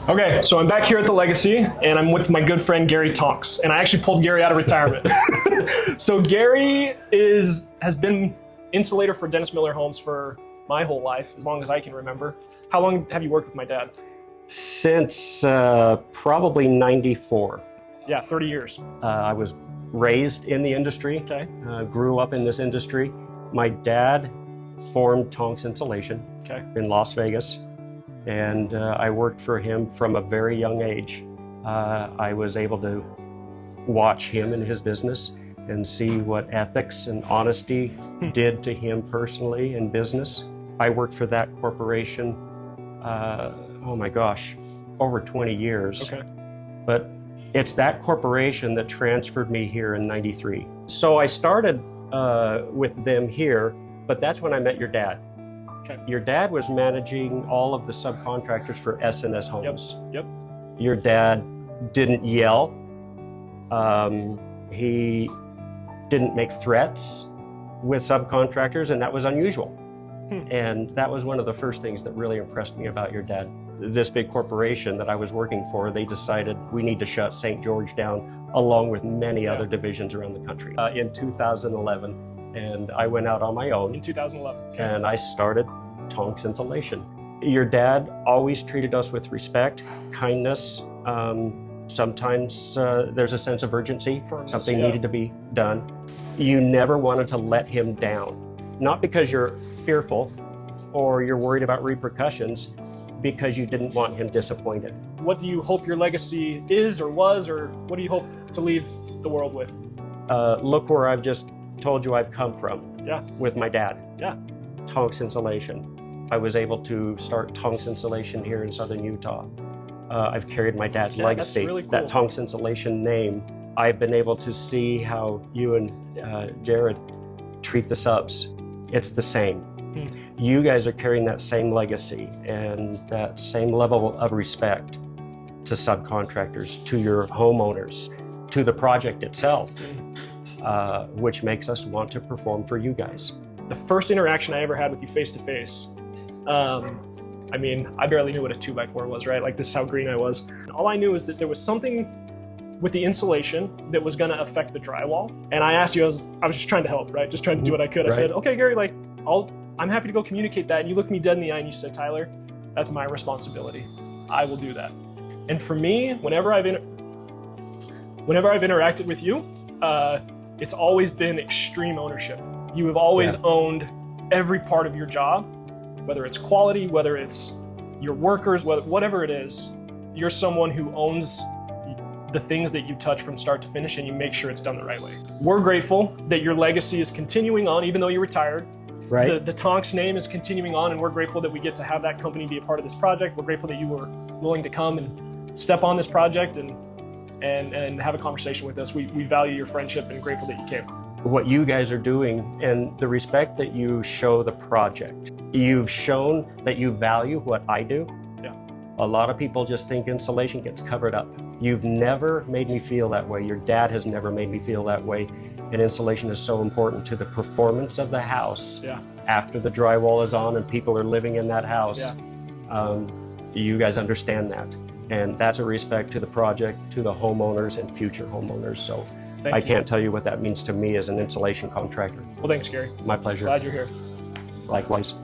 Okay, so I'm back here at the Legacy, and I'm with my good friend Gary Tonks, and I actually pulled Gary out of retirement. So Gary has been insulator for Dennis Miller Homes for my whole life, as long as I can remember. How long have you worked with my dad? Since probably 94. Yeah, 30 years. I was raised in the industry, Okay. Grew up in this industry. My dad formed Tonks Insulation Okay. in Las Vegas, and I worked for him from a very young age. I was able to watch him and his business and see what ethics and honesty did to him personally in business. I worked for that corporation, oh my gosh, over 20 years. Okay. But it's that corporation that transferred me here in '93. So I started with them here, but that's when I met your dad. Okay. Your dad was managing all of the subcontractors for S&S Homes. Yep. Your dad didn't yell. He didn't make threats with subcontractors, and that was unusual. And that was one of the first things that really impressed me about your dad. This big corporation that I was working for, they decided we need to shut St. George down, along with many other divisions around the country. In 2011, and I went out on my own. In 2011. Okay. And I started Tonks Insulation. Your dad always treated us with respect, kindness. Sometimes there's a sense of urgency. Firmness, Something needed to be done. You never wanted to let him down. Not because you're fearful or you're worried about repercussions, because you didn't want him disappointed. What do you hope your legacy is or was, or what do you hope to leave the world with? Look where I've just told you I've come from. Yeah. With my dad. Yeah. Tonks Insulation. I was able to start Tonks Insulation here in southern Utah. I've carried my dad's legacy. That's really cool. That Tonks Insulation name. I've been able to see how you and Jared treat the subs. It's the same. You guys are carrying that same legacy and that same level of respect to subcontractors, to your homeowners, to the project itself, which makes us want to perform for you guys. The first interaction I ever had with you face to face, I mean, I barely knew what a 2x4 was, right? Like, this is how green I was. All I knew is that there was something with the insulation that was gonna affect the drywall. And I asked you, I was just trying to help, right? Just trying to do what I could. I said, okay, Gary, like, I'm happy to go communicate that. And you looked me dead in the eye and you said, Tyler, that's my responsibility. I will do that. And for me, whenever I've interacted with you, it's always been extreme ownership. You have always owned every part of your job, whether it's quality, whether it's your workers, whatever it is. You're someone who owns the things that you touch from start to finish, and you make sure it's done the right way. We're grateful that your legacy is continuing on, even though you're retired. Right. The Tonks name is continuing on, and we're grateful that we get to have that company be a part of this project. We're grateful that you were willing to come and step on this project and have a conversation with us. We value your friendship and grateful that you came. What you guys are doing and the respect that you show the project. You've shown that you value what I do. Yeah. A lot of people just think insulation gets covered up. You've never made me feel that way. Your dad has never made me feel that way. And insulation is so important to the performance of the house. Yeah. After the drywall is on and people are living in that house. Yeah. You guys understand that. And that's a respect to the project, to the homeowners and future homeowners. So I can't tell you what that means to me as an insulation contractor. Well, thanks, Gary. My pleasure. Glad you're here. Likewise.